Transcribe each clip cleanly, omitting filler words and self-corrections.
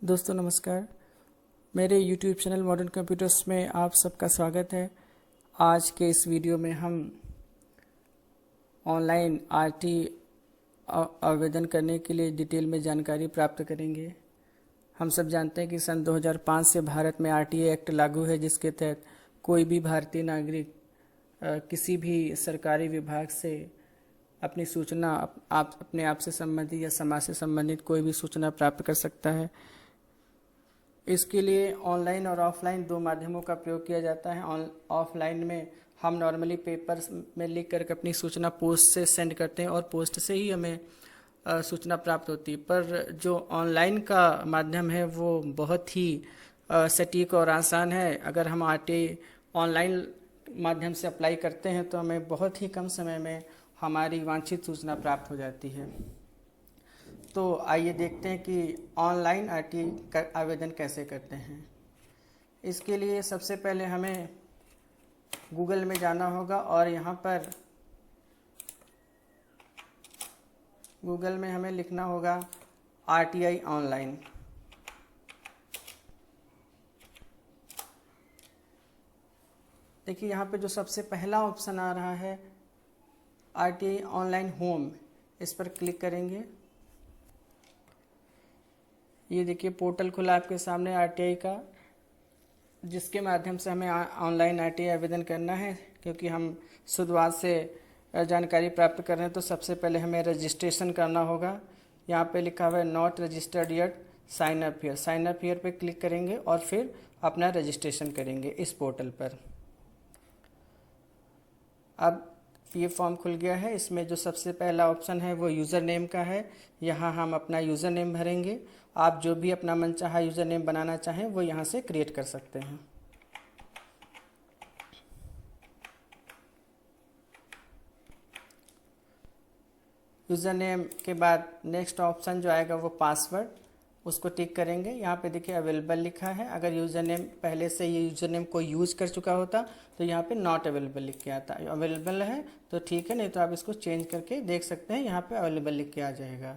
दोस्तों नमस्कार। मेरे YouTube चैनल मॉडर्न कंप्यूटर्स में आप सबका स्वागत है। आज के इस वीडियो में हम ऑनलाइन आरटी आवेदन करने के लिए डिटेल में जानकारी प्राप्त करेंगे। हम सब जानते हैं कि सन 2005 से भारत में आरटीआई एक्ट लागू है, जिसके तहत कोई भी भारतीय नागरिक किसी भी सरकारी विभाग से अपनी सूचना अपने आप से संबंधित या समाज से संबंधित कोई भी सूचना प्राप्त कर सकता है। इसके लिए ऑनलाइन और ऑफलाइन दो माध्यमों का प्रयोग किया जाता है। ऑफलाइन में हम नॉर्मली पेपर में लिख करके अपनी सूचना पोस्ट से सेंड करते हैं और पोस्ट से ही हमें सूचना प्राप्त होती है। पर जो ऑनलाइन का माध्यम है वो बहुत ही सटीक और आसान है। अगर हम आरटीआई ऑनलाइन माध्यम से अप्लाई करते हैं तो हमें बहुत ही कम समय में हमारी वांछित सूचना प्राप्त हो जाती है। तो आइए देखते हैं कि ऑनलाइन आरटीआई का आवेदन कैसे करते हैं। इसके लिए सबसे पहले हमें गूगल में जाना होगा और यहाँ पर गूगल में हमें लिखना होगा आरटीआई ऑनलाइन। देखिए यहाँ पे जो सबसे पहला ऑप्शन आ रहा है आरटीआई ऑनलाइन होम, इस पर क्लिक करेंगे। ये देखिए पोर्टल खुला आपके सामने आरटीआई का, जिसके माध्यम से हमें ऑनलाइन आरटीआई आवेदन करना है। क्योंकि हम शुरुआत से जानकारी प्राप्त कर रहे हैं तो सबसे पहले हमें रजिस्ट्रेशन करना होगा। यहाँ पे लिखा हुआ है not registered yet, sign up here. Sign up here पे क्लिक करेंगे और फिर अपना रजिस्ट्रेशन करेंगे इस पोर्टल पर। अब ये फॉर्म खुल गया है। इसमें जो सबसे पहला ऑप्शन है वो यूज़र नेम का है। यहाँ हम अपना यूज़र नेम भरेंगे। आप जो भी अपना मनचाहा यूज़र नेम बनाना चाहें वो यहाँ से क्रिएट कर सकते हैं। यूज़र नेम के बाद नेक्स्ट ऑप्शन जो आएगा वो पासवर्ड, उसको टिक करेंगे। यहाँ पे देखिए अवेलेबल लिखा है। अगर यूज़र नेम पहले से ये यूज़र नेम कोई यूज़ कर चुका होता तो यहाँ पे नॉट अवेलेबल लिख के आता। अवेलेबल है तो ठीक है, नहीं तो आप इसको चेंज करके देख सकते हैं। यहाँ पे अवेलेबल लिख के आ जाएगा।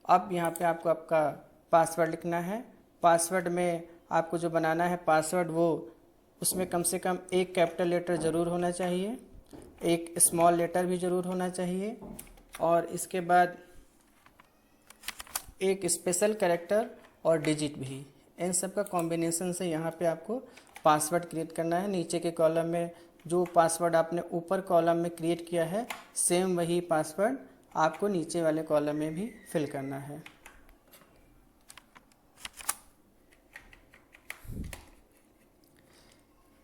अब यहाँ पे आपको आपका पासवर्ड लिखना है। पासवर्ड में आपको जो बनाना है पासवर्ड, वो उसमें कम से कम एक कैपिटल लेटर ज़रूर होना चाहिए, एक स्मॉल लेटर भी ज़रूर होना चाहिए और इसके बाद एक स्पेशल कैरेक्टर और डिजिट भी। इन सब का कॉम्बिनेशन से यहाँ पे आपको पासवर्ड क्रिएट करना है। नीचे के कॉलम में जो पासवर्ड आपने ऊपर कॉलम में क्रिएट किया है सेम वही पासवर्ड आपको नीचे वाले कॉलम में भी फिल करना है।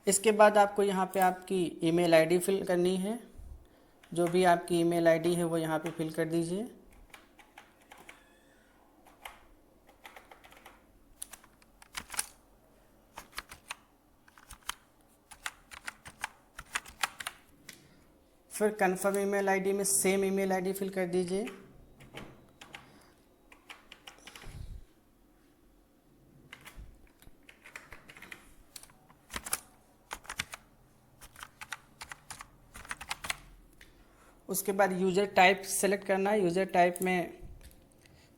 इसके बाद आपको यहाँ पे आपकी ईमेल आईडी फिल करनी है। जो भी आपकी ईमेल आईडी है वो यहाँ पे फिल कर दीजिए। फिर कन्फर्म ईमेल आईडी में सेम ईमेल आईडी फिल कर दीजिए। उसके बाद यूज़र टाइप सेलेक्ट करना है। यूज़र टाइप में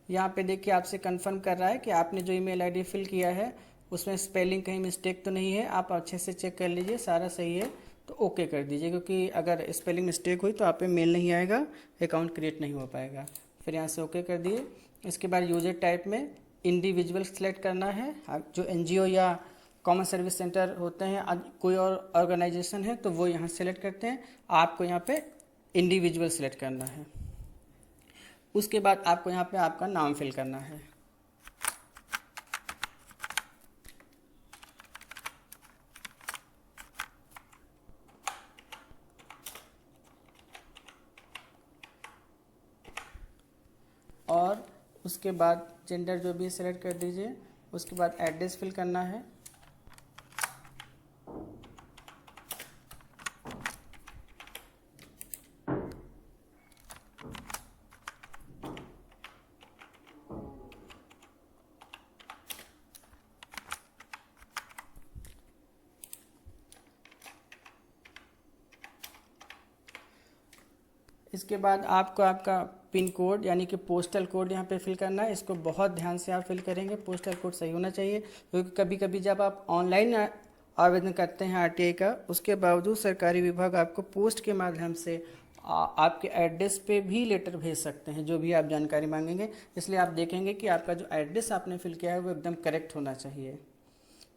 यहाँ पे देखिए आपसे कंफर्म कर रहा है कि आपने जो ईमेल आईडी फिल किया है उसमें स्पेलिंग कहीं मिस्टेक तो नहीं है। आप अच्छे से चेक कर लीजिए, सारा सही है तो ओके कर दीजिए। क्योंकि अगर स्पेलिंग मिस्टेक हुई तो आप पे मेल नहीं आएगा, अकाउंट क्रिएट नहीं हो पाएगा। फिर यहाँ से ओके कर दिए। इसके बाद यूज़र टाइप में इंडिविजुअल सेलेक्ट करना है। जो एनजीओ या कॉमन सर्विस सेंटर होते हैं, कोई और ऑर्गेनाइजेशन है तो वो यहाँ सेलेक्ट करते हैं। आपको यहाँ पे इंडिविजुअल सेलेक्ट करना है। उसके बाद आपको यहाँ पे आपका नाम फिल करना है। और उसके बाद जेंडर जो भी सेलेक्ट कर दीजिए। उसके बाद एड्रेस फिल करना है। इसके बाद आपको आपका पिन कोड यानी कि पोस्टल कोड यहाँ पे फिल करना है। इसको बहुत ध्यान से आप फिल करेंगे, पोस्टल कोड सही होना चाहिए, क्योंकि कभी कभी जब आप ऑनलाइन आवेदन करते हैं आरटीआई का, उसके बावजूद सरकारी विभाग आपको पोस्ट के माध्यम से आपके एड्रेस पे भी लेटर भेज सकते हैं, जो भी आप जानकारी मांगेंगे। इसलिए आप देखेंगे कि आपका जो एड्रेस आपने फिल किया है वो एकदम करेक्ट होना चाहिए।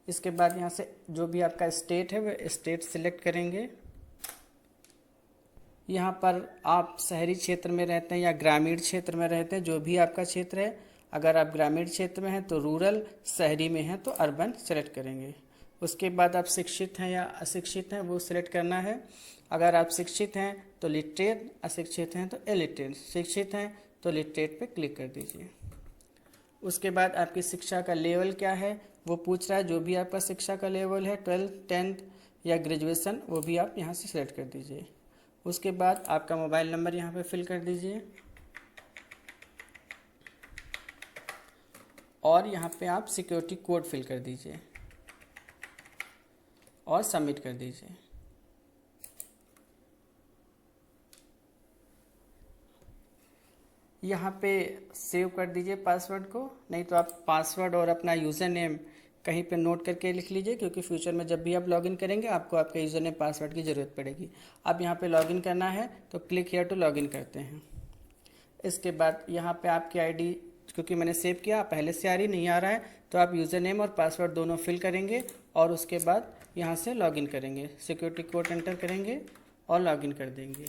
इसके बाद यहाँ से जो भी आपका स्टेट है वो स्टेट सिलेक्ट करेंगे। यहाँ पर आप शहरी क्षेत्र में रहते हैं या ग्रामीण क्षेत्र में रहते हैं, जो भी आपका क्षेत्र है। अगर आप ग्रामीण क्षेत्र में हैं तो रूरल, शहरी में हैं तो अर्बन सेलेक्ट करेंगे। उसके बाद आप शिक्षित हैं या अशिक्षित हैं वो सिलेक्ट करना है। अगर आप शिक्षित हैं तो लिटरेट, अशिक्षित हैं तो इलिटरेट, शिक्षित हैं तो लिटरेट पे क्लिक कर दीजिए। उसके बाद आपकी शिक्षा का लेवल क्या है वो पूछ रहा है। जो भी आपका शिक्षा का लेवल है 12th, 10th या ग्रेजुएशन, वो भी आप यहाँ से सिलेक्ट कर दीजिए। उसके बाद आपका मोबाइल नंबर यहाँ पे फिल कर दीजिए और यहाँ पे आप सिक्योरिटी कोड फिल कर दीजिए और सबमिट कर दीजिए। यहाँ पे सेव कर दीजिए पासवर्ड को, नहीं तो आप पासवर्ड और अपना यूज़र नेम कहीं पे नोट करके लिख लीजिए, क्योंकि फ्यूचर में जब भी आप लॉगिन करेंगे आपको आपके यूज़र नेम पासवर्ड की ज़रूरत पड़ेगी। अब यहाँ पे लॉगिन करना है तो क्लिक हियर टू लॉगिन करते हैं। इसके बाद यहाँ पे आपकी आईडी, क्योंकि मैंने सेव किया, पहले से आ रही नहीं आ रहा है, तो आप यूज़र नेम और पासवर्ड दोनों फिल करेंगे और उसके बाद यहाँ से लॉगिन करेंगे, सिक्योरिटी कोड एंटर करेंगे और लॉगिन कर देंगे।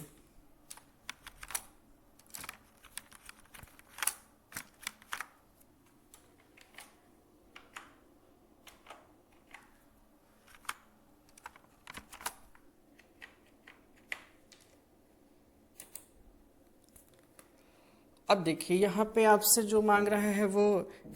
अब देखिए यहाँ पे आपसे जो मांग रहा है वो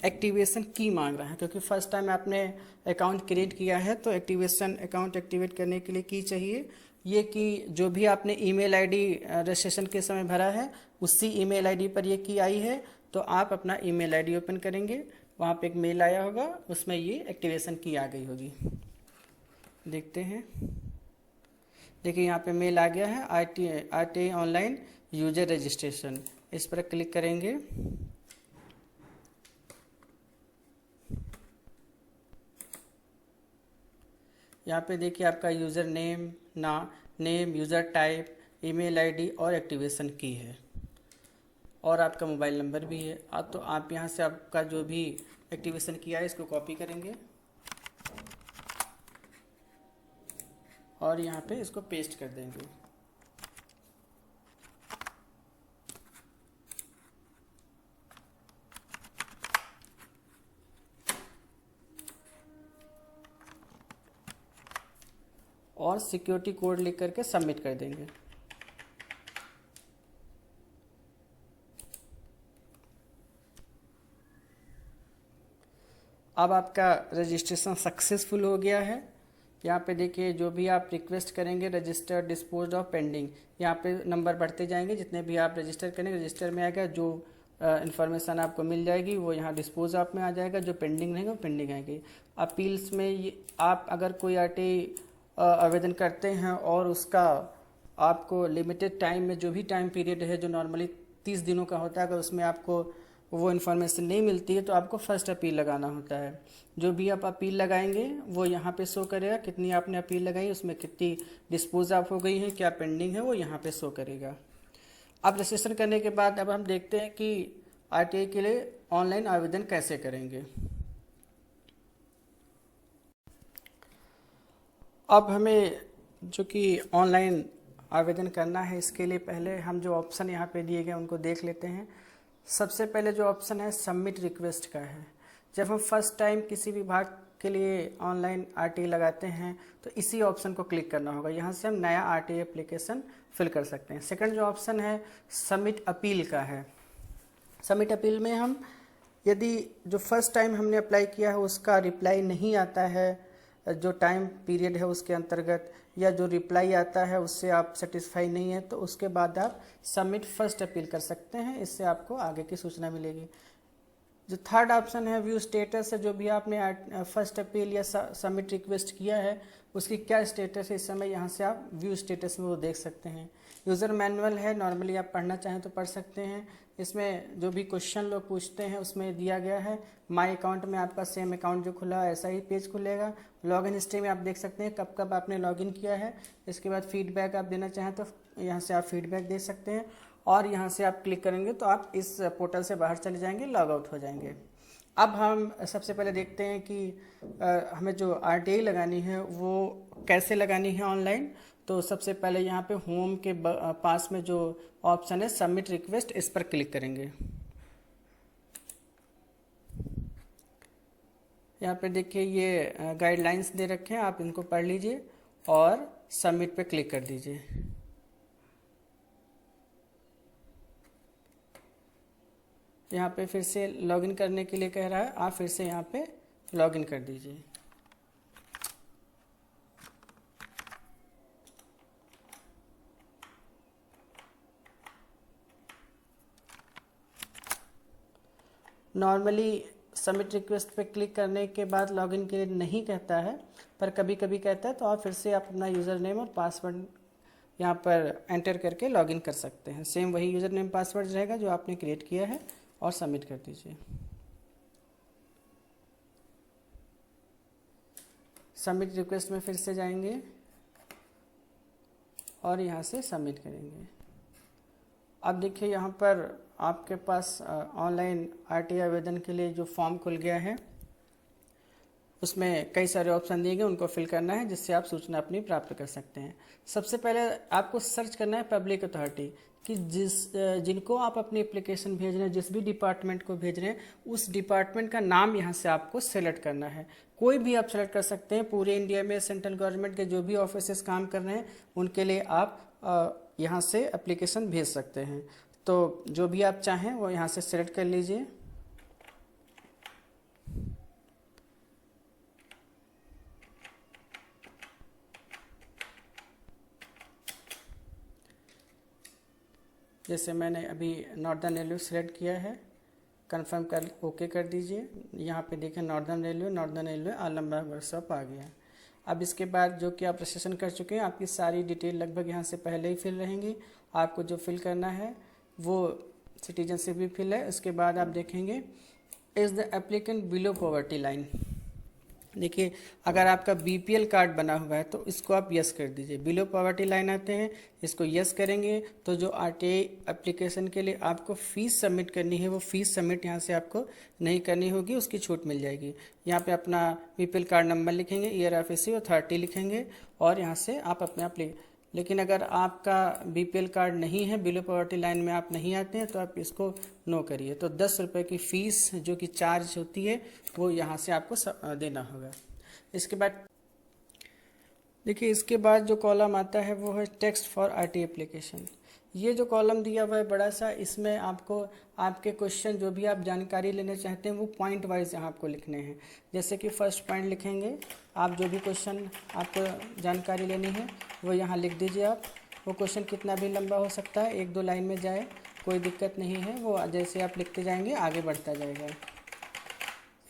एक्टिवेशन की मांग रहा है, क्योंकि फर्स्ट टाइम आपने अकाउंट क्रिएट किया है तो एक्टिवेशन अकाउंट एक्टिवेट करने के लिए की चाहिए। ये कि जो भी आपने ईमेल आईडी रजिस्ट्रेशन के समय भरा है उसी ईमेल आईडी पर ये की आई है, तो आप अपना ईमेल आईडी ओपन करेंगे, वहाँ पे एक मेल आया होगा, उसमें ये एक्टिवेशन की आ गई होगी। देखते हैं, देखिए यहाँ पे मेल आ गया है, आरटीआई ऑनलाइन यूजर रजिस्ट्रेशन। इस पर क्लिक करेंगे। यहाँ पे देखिए आपका user name, user type, email ID और एक्टिवेशन की है और आपका मोबाइल नंबर भी है। अब तो आप यहाँ से आपका जो भी एक्टिवेशन किया है इसको कॉपी करेंगे और यहाँ पे इसको पेस्ट कर देंगे। और सिक्योरिटी कोड लिख करके सबमिट कर देंगे। अब आपका रजिस्ट्रेशन सक्सेसफुल हो गया है। यहाँ पे देखिए जो भी आप रिक्वेस्ट करेंगे, रजिस्टर, डिस्पोज ऑफ, पेंडिंग, यहाँ पे नंबर बढ़ते जाएंगे। जितने भी आप रजिस्टर करेंगे रजिस्टर में आएगा, जो इन्फॉर्मेशन आपको मिल जाएगी वो यहाँ डिस्पोज ऑफ में आ जाएगा, जो पेंडिंग रहेगा वो पेंडिंग आएगी। अपील्स में ये आप अगर कोई आरटीआई आवेदन करते हैं और उसका आपको लिमिटेड टाइम में, जो भी टाइम पीरियड है जो नॉर्मली 30 दिनों का होता है, अगर उसमें आपको वो इन्फॉर्मेशन नहीं मिलती है तो आपको फर्स्ट अपील लगाना होता है। जो भी आप अपील लगाएंगे वो यहाँ पे शो करेगा, कितनी आपने अपील लगाई, उसमें कितनी डिस्पोज ऑफ हो गई है, क्या पेंडिंग है, वो यहाँ पे शो करेगा। अब रजिस्ट्रेशन करने के बाद अब हम देखते हैं कि आरटीआई के लिए ऑनलाइन आवेदन कैसे करेंगे। अब हमें जो कि ऑनलाइन आवेदन करना है, इसके लिए पहले हम जो ऑप्शन यहाँ पे दिए गए उनको देख लेते हैं। सबसे पहले जो ऑप्शन है सबमिट रिक्वेस्ट का है। जब हम फर्स्ट टाइम किसी विभाग के लिए ऑनलाइन आरटीआई लगाते हैं तो इसी ऑप्शन को क्लिक करना होगा। यहाँ से हम नया आरटीआई एप्लीकेशन फिल कर सकते हैं। सेकंड जो ऑप्शन है सबमिट अपील का है। सबमिट अपील में हम यदि जो फर्स्ट टाइम हमने अप्लाई किया है उसका रिप्लाई नहीं आता है, जो टाइम पीरियड है उसके अंतर्गत, या जो रिप्लाई आता है उससे आप सेटिस्फाई नहीं है, तो उसके बाद आप सबमिट फर्स्ट अपील कर सकते हैं। इससे आपको आगे की सूचना मिलेगी। जो थर्ड ऑप्शन है व्यू स्टेटस है, जो भी आपने फर्स्ट अपील या सबमिट रिक्वेस्ट किया है उसकी क्या स्टेटस है इस समय, यहाँ से आप व्यू स्टेटस में वो देख सकते हैं। यूज़र मैनुअल है, नॉर्मली आप पढ़ना चाहें तो पढ़ सकते हैं। इसमें जो भी क्वेश्चन लोग पूछते हैं उसमें दिया गया है। माई अकाउंट में आपका सेम अकाउंट जो खुला है ऐसा ही पेज खुलेगा। लॉगिन हिस्ट्री में आप देख सकते हैं कब कब आपने लॉगिन किया है। इसके बाद फीडबैक आप देना चाहें तो यहाँ से आप फीडबैक दे सकते हैं, और यहाँ से आप क्लिक करेंगे तो आप इस पोर्टल से बाहर चले जाएंगे, लॉग आउट हो जाएंगे। अब हम सबसे पहले देखते हैं कि हमें जो आरटीआई लगानी है वो कैसे लगानी है ऑनलाइन। तो सबसे पहले यहाँ पे होम के पास में जो ऑप्शन है सबमिट रिक्वेस्ट, इस पर क्लिक करेंगे। यहाँ पे देखिए ये गाइडलाइंस दे रखे हैं, आप इनको पढ़ लीजिए और सबमिट पे क्लिक कर दीजिए। यहाँ पे फिर से लॉगिन करने के लिए कह रहा है, आप फिर से यहाँ पे लॉगिन कर दीजिए। नॉर्मली सबमिट रिक्वेस्ट पे क्लिक करने के बाद लॉगिन के लिए नहीं कहता है, पर कभी कभी कहता है, तो आप फिर से आप अपना यूज़र नेम और पासवर्ड यहाँ पर एंटर करके लॉगिन कर सकते हैं। सेम वही यूज़र नेम पासवर्ड रहेगा जो आपने क्रिएट किया है, और सबमिट कर दीजिए। सबमिट रिक्वेस्ट में फिर से जाएंगे और यहाँ से सबमिट करेंगे। अब देखिए यहाँ पर आपके पास ऑनलाइन आरटीआई आवेदन के लिए जो फॉर्म खुल गया है उसमें कई सारे ऑप्शन दिए गए, उनको फिल करना है जिससे आप सूचना अपनी प्राप्त कर सकते हैं। सबसे पहले आपको सर्च करना है पब्लिक अथॉरिटी कि जिनको आप अपनी एप्लीकेशन भेज रहे हैं, जिस भी डिपार्टमेंट को भेज रहे हैं, उस डिपार्टमेंट का नाम यहाँ से आपको सेलेक्ट करना है। कोई भी आप सेलेक्ट कर सकते हैं। पूरे इंडिया में सेंट्रल गवर्नमेंट के जो भी ऑफिसेस काम कर रहे हैं उनके लिए आप यहाँ से एप्लीकेशन भेज सकते हैं। तो जो भी आप चाहें वो यहाँ से सेलेक्ट कर लीजिए। जैसे मैंने अभी नॉर्दर्न रेलवे सेलेक्ट किया है, कंफर्म कर ओके कर दीजिए। यहाँ पे देखें नॉर्दर्न रेलवे आलमबाग वर्कशॉप आ गया। अब इसके बाद जो कि आप रजिस्ट्रेशन कर चुके हैं, आपकी सारी डिटेल लगभग यहाँ से पहले ही फिल रहेंगी। आपको जो फिल करना है वो सिटीजनशिप भी फिल है। उसके बाद आप देखेंगे is the applicant below poverty line. देखिए अगर आपका बीपीएल कार्ड बना हुआ है तो इसको आप यस कर दीजिए। बिलो पॉवर्टी लाइन आते हैं, इसको यस करेंगे तो जो आरटीआई एप्लीकेशन के लिए आपको फ़ीस सबमिट करनी है वो फ़ीस सबमिट यहाँ से आपको नहीं करनी होगी, उसकी छूट मिल जाएगी। यहाँ पे अपना बीपीएल कार्ड नंबर लिखेंगे, ईयर ऑफ इश्यू अथॉरिटी लिखेंगे और यहाँ से आप अपने लेकिन अगर आपका बीपीएल कार्ड नहीं है, बिलो पॉवर्टी लाइन में आप नहीं आते हैं, तो आप इसको नो करिए। तो 10 रुपये की फ़ीस जो कि चार्ज होती है वो यहाँ से आपको देना होगा। इसके बाद देखिए इसके बाद जो कॉलम आता है वो है टेक्स्ट फॉर आरटीआई एप्लीकेशन। ये जो कॉलम दिया हुआ है बड़ा सा, इसमें आपको आपके क्वेश्चन जो भी आप जानकारी लेना चाहते हैं वो पॉइंट वाइज यहाँ आपको लिखने हैं। जैसे कि फर्स्ट पॉइंट लिखेंगे, आप जो भी क्वेश्चन आपको जानकारी लेनी है वो यहाँ लिख दीजिए। आप वो क्वेश्चन कितना भी लंबा हो सकता है, 1-2 लाइन में जाए, कोई दिक्कत नहीं है, वो जैसे आप लिखते जाएंगे आगे बढ़ता जाएगा।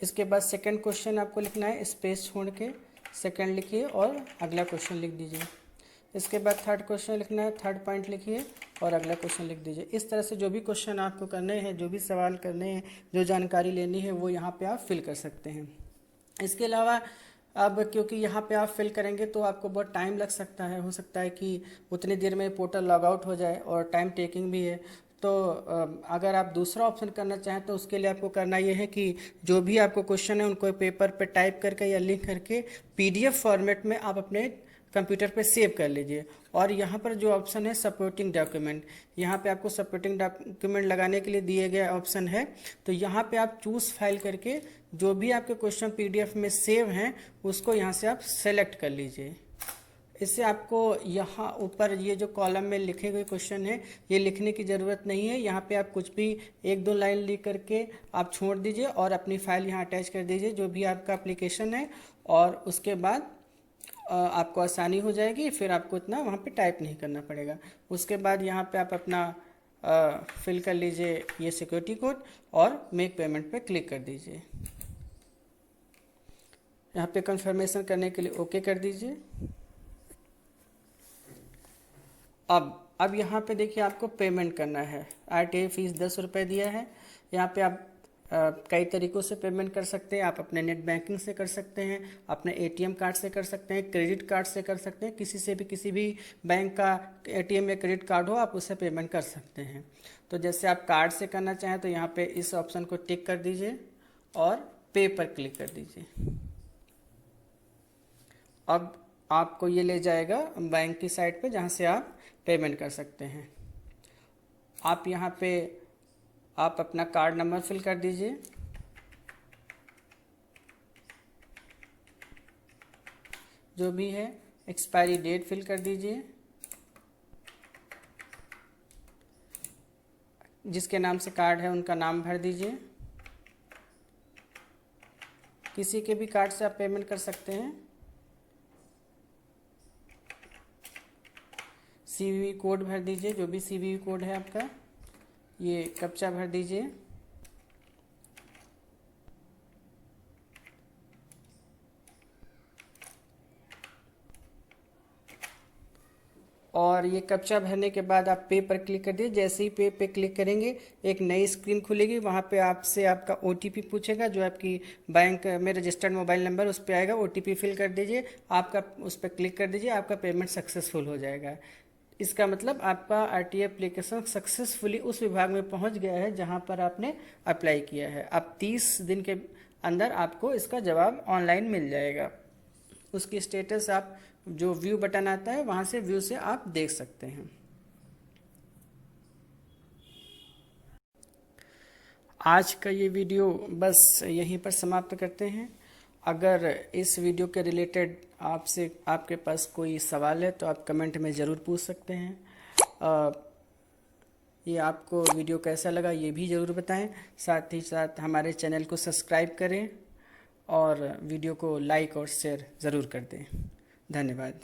इसके बाद सेकेंड क्वेश्चन आपको लिखना है, स्पेस छोड़ के सेकेंड लिखिए और अगला क्वेश्चन लिख दीजिए। इसके बाद थर्ड क्वेश्चन लिखना है, थर्ड पॉइंट लिखिए और अगला क्वेश्चन लिख दीजिए। इस तरह से जो भी क्वेश्चन आपको करने हैं, जो भी सवाल करने हैं, जो जानकारी लेनी है वो यहाँ पे आप फिल कर सकते हैं। इसके अलावा अब क्योंकि यहाँ पे आप फिल करेंगे तो आपको बहुत टाइम लग सकता है, हो सकता है कि उतनी देर में पोर्टल लॉग आउट हो जाए और टाइम टेकिंग भी है। तो अगर आप दूसरा ऑप्शन करना चाहें तो उसके लिए आपको करना ये है कि जो भी आपको क्वेश्चन है उनको पेपर पे टाइप करके या लिख करके पीडीएफ फॉर्मेट में आप अपने कंप्यूटर पे सेव कर लीजिए। और यहाँ पर जो ऑप्शन है सपोर्टिंग डॉक्यूमेंट, यहाँ पे आपको सपोर्टिंग डॉक्यूमेंट लगाने के लिए दिए गए ऑप्शन है। तो यहाँ पे आप चूज फाइल करके जो भी आपके क्वेश्चन पीडीएफ में सेव हैं उसको यहाँ से आप सेलेक्ट कर लीजिए। इससे आपको यहाँ ऊपर ये जो कॉलम में लिखे गए क्वेश्चन है ये लिखने की ज़रूरत नहीं है। यहाँ पे आप कुछ भी 1-2 लाइन लिख करके आप छोड़ दीजिए और अपनी फाइल यहाँ अटैच कर दीजिए जो भी आपका एप्लीकेशन है, और उसके बाद आपको आसानी हो जाएगी। फिर आपको इतना वहाँ पे टाइप नहीं करना पड़ेगा। उसके बाद यहाँ पे आप अपना फिल कर लीजिए ये सिक्योरिटी कोड और मेक पेमेंट पे क्लिक कर दीजिए। यहाँ पे कंफर्मेशन करने के लिए ओके कर दीजिए। अब यहाँ पे देखिए आपको पेमेंट करना है। RTA फीस 10 रुपये दिया है। यहाँ पे आप कई तरीक़ों से पेमेंट कर सकते हैं। आप अपने नेट बैंकिंग से कर सकते हैं, अपने ATM कार्ड से कर सकते हैं, क्रेडिट कार्ड से कर सकते हैं, किसी से भी किसी भी बैंक का ATM या क्रेडिट कार्ड हो आप उससे पेमेंट कर सकते हैं। तो जैसे आप कार्ड से करना चाहें तो यहाँ पे इस ऑप्शन को टिक कर दीजिए और पे पर क्लिक कर दीजिए। अब आपको ये ले जाएगा बैंक की साइट पे जहाँ से आप पेमेंट कर सकते हैं। आप यहाँ पे आप अपना कार्ड नंबर फिल कर दीजिए, जो भी है, एक्सपायरी डेट फिल कर दीजिए, जिसके नाम से कार्ड है उनका नाम भर दीजिए। किसी के भी कार्ड से आप पेमेंट कर सकते हैं। CVV कोड भर दीजिए, जो भी CVV कोड है आपका, ये कैप्चा भर दीजिए। और ये कैप्चा भरने के बाद आप पे पर क्लिक कर दीजिए। जैसे ही पे पे क्लिक करेंगे एक नई स्क्रीन खुलेगी, वहाँ पे आपसे आपका OTP पूछेगा, जो आपकी बैंक में रजिस्टर्ड मोबाइल नंबर उस पर आएगा। OTP फिल कर दीजिए, आपका उस पर क्लिक कर दीजिए, आपका पेमेंट सक्सेसफुल हो जाएगा। इसका मतलब आपका RTA एप्लीकेशन सक्सेसफुली उस विभाग में पहुंच गया है जहां पर आपने अप्लाई किया है। अब 30 दिन के अंदर आपको इसका जवाब ऑनलाइन मिल जाएगा। उसकी स्टेटस आप जो व्यू बटन आता है वहां से व्यू से आप देख सकते हैं। आज का ये वीडियो बस यहीं पर समाप्त करते हैं। अगर इस वीडियो के रिलेटेड आपके पास कोई सवाल है तो आप कमेंट में ज़रूर पूछ सकते हैं। ये आपको वीडियो कैसा लगा ये भी ज़रूर बताएं। साथ ही साथ हमारे चैनल को सब्सक्राइब करें और वीडियो को लाइक और शेयर ज़रूर कर दें। धन्यवाद।